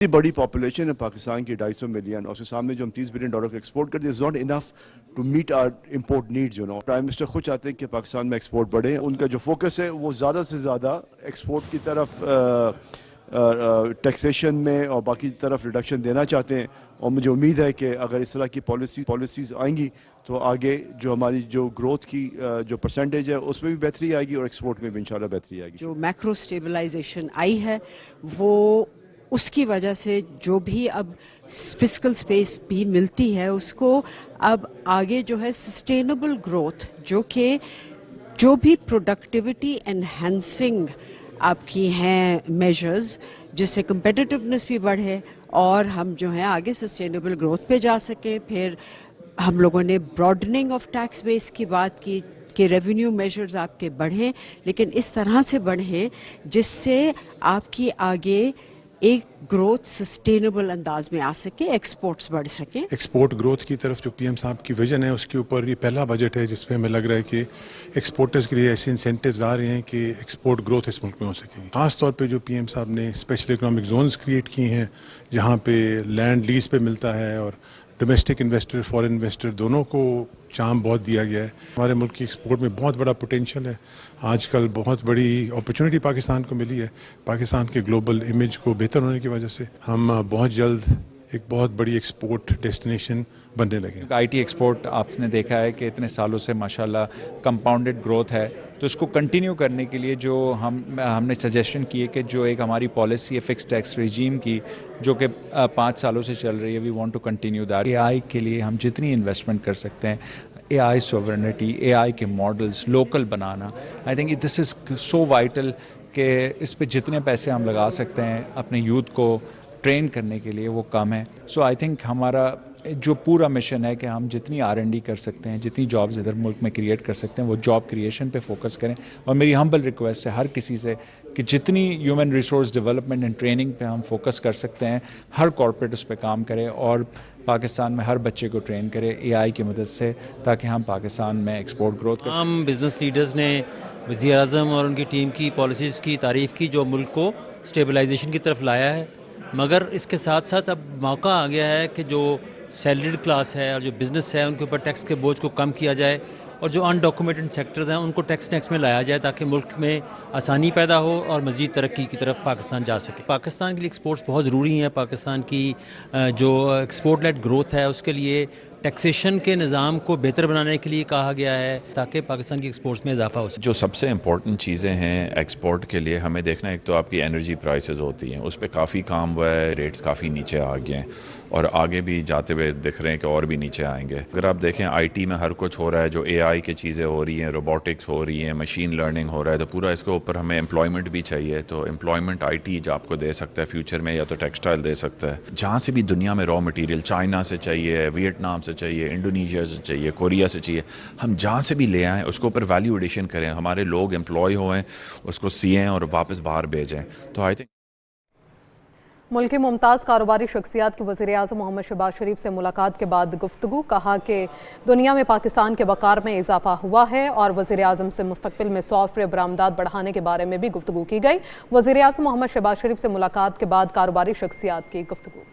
बड़ी पॉपुलेशन है पाकिस्तान की 250 मिलियन और उसके सामने जो हम $30 बिलियन एक्सपोर्ट करते हैं is not enough to meet our import needs. Prime minister खुद चाहते हैं कि पाकिस्तान में एक्सपोर्ट बढ़े, उनका जो फोकस है वो ज़्यादा से ज़्यादा एक्सपोर्ट की तरफ टैक्सेशन में और बाकी तरफ रिडक्शन देना चाहते हैं। और मुझे उम्मीद है कि अगर इस तरह की पॉलिसीज़ आएंगी तो आगे जो हमारी जो ग्रोथ की जो परसेंटेज है उसमें भी बेहतरी आएगी और एक्सपोर्ट में भी इंशाल्लाह बेहतरी आएगी। जो मैक्रो स्टेबलाइजेशन आई है वो उसकी वजह से जो भी अब फिस्कल स्पेस भी मिलती है उसको अब आगे जो है सस्टेनेबल ग्रोथ जो भी प्रोडक्टिविटी एनहेंसिंग आपकी हैं मेजर्स जिससे कंपेटिटिवनेस भी बढ़े और हम जो है आगे सस्टेनेबल ग्रोथ पे जा सकें। फिर हम लोगों ने ब्रॉडनिंग ऑफ टैक्स बेस की बात की कि रेवेन्यू मेजर्स आपके बढ़ें, लेकिन इस तरह से बढ़ें जिससे आपकी आगे एक ग्रोथ सस्टेनेबल अंदाज में आ सके, एक्सपोर्ट्स बढ़ सके। एक्सपोर्ट ग्रोथ की तरफ जो पीएम साहब की विजन है उसके ऊपर ये पहला बजट है जिसमें हमें लग रहा है कि एक्सपोर्टर्स के लिए ऐसे इंसेंटिव्स आ रहे हैं कि एक्सपोर्ट ग्रोथ इस मुल्क में हो सकेगी। खास तौर पे जो पीएम साहब ने स्पेशल इकोनॉमिक जोन्स क्रिएट किए हैं जहाँ पे लैंड लीज पे मिलता है और डोमेस्टिक इन्वेस्टर फॉरेन इन्वेस्टर दोनों को चाम बहुत दिया गया है। हमारे मुल्क की एक्सपोर्ट में बहुत बड़ा पोटेंशियल है। आजकल बहुत बड़ी अपॉर्चुनिटी पाकिस्तान को मिली है। पाकिस्तान के ग्लोबल इमेज को बेहतर होने की वजह से हम बहुत जल्द एक बहुत बड़ी एक्सपोर्ट डेस्टिनेशन बनने लगे। आईटी एक्सपोर्ट आपने देखा है कि इतने सालों से माशाल्लाह कंपाउंडेड ग्रोथ है, तो इसको कंटिन्यू करने के लिए जो हमने सजेशन की है कि जो एक हमारी पॉलिसी है फिक्स टैक्स रिजीम की जो कि 5 सालों से चल रही है, we want to continue that. AI के लिए हम जितनी इन्वेस्टमेंट कर सकते हैं, एआई सॉवरेनिटी, एआई के मॉडल्स लोकल बनाना, I think this is so vital कि इस पे जितने पैसे हम लगा सकते हैं अपने यूथ को ट्रेन करने के लिए वो कम है। सो आई थिंक हमारा जो पूरा मिशन है कि हम जितनी R&D कर सकते हैं, जितनी जॉब्स इधर मुल्क में क्रिएट कर सकते हैं वो जॉब क्रिएशन पे फोकस करें। और मेरी हम्बल रिक्वेस्ट है हर किसी से कि जितनी human resource development and training पे हम फोकस कर सकते हैं, हर कॉर्पोरेट उस पर काम करे और पाकिस्तान में हर बच्चे को ट्रेन करे AI की मदद से, ताकि हम पाकिस्तान में एक्सपोर्ट ग्रोथ कर सकें। हम बिज़नेस लीडर्स ने वज़ीर-ए-आज़म और उनकी टीम की पॉलिसीज़ की तारीफ़ की जो मुल्क को स्टेबलाइजेशन की तरफ लाया है, मगर इसके साथ साथ अब मौका आ गया है कि जो सैलरीड क्लास है और जो बिज़नेस है उनके ऊपर टैक्स के बोझ को कम किया जाए और जो अनडॉक्यूमेंटेड सेक्टर्स हैं उनको टैक्स में लाया जाए ताकि मुल्क में आसानी पैदा हो और मज़ीद तरक्की की तरफ पाकिस्तान जा सके। पाकिस्तान के लिए एक्सपोर्ट्स बहुत ज़रूरी हैं। पाकिस्तान की जो एक्सपोर्ट लेड ग्रोथ है उसके लिए टैक्सेशन के निज़ाम को बेहतर बनाने के लिए कहा गया है ताकि पाकिस्तान की एक्सपोर्ट्स में इजाफा हो सके। जो सबसे इम्पॉर्टेंट चीज़ें हैं एक्सपोर्ट के लिए हमें देखना, एक तो आपकी एनर्जी प्राइसेस होती हैं, उस पर काफ़ी काम हुआ है, रेट्स काफ़ी नीचे आ गए हैं और आगे भी जाते हुए दिख रहे हैं कि और भी नीचे आएंगे। अगर आप देखें IT में हर कुछ हो रहा है, जो AI की चीज़ें हो रही हैं, रोबोटिक्स हो रही हैं, मशीन लर्निंग हो रहा है, तो पूरा इसके ऊपर हमें एम्प्लॉयमेंट भी चाहिए। तो एम्प्लॉयमेंट IT जो आपको दे सकता है फ्यूचर में, या तो टेक्सटाइल दे सकता है, जहाँ से भी दुनिया में रॉ मटीरियल चाइना से चाहिए, वियतनाम से चाहिए, इंडोनेशिया से चाहिए, कोरिया से चाहिए, हम जहाँ से भी ले आएँ उसके ऊपर वैल्यू एडिशन करें, हमारे लोग एम्प्लॉय होएँ, उसको सिएँ और वापस बाहर भेजें। तो आई थिंक मुल्क के मुमताज़ कारोबारी शख्सियात की वज़ीर-ए-आज़म मोहम्मद शहबाज शरीफ से मुलाकात के बाद गुफ्तगू, कहा कि दुनिया में पाकिस्तान के वक़ार में इजाफा हुआ है और वज़ीर-ए-आज़म से मुस्तक़बिल में सॉफ्टवेयर बरामदात बढ़ाने के बारे में भी गुफ्तगू की गई। वज़ीर-ए-आज़म मोहम्मद शहबाज शरीफ से मुलाकात के बाद कारोबारी शख्सियात की गुफ्तगू।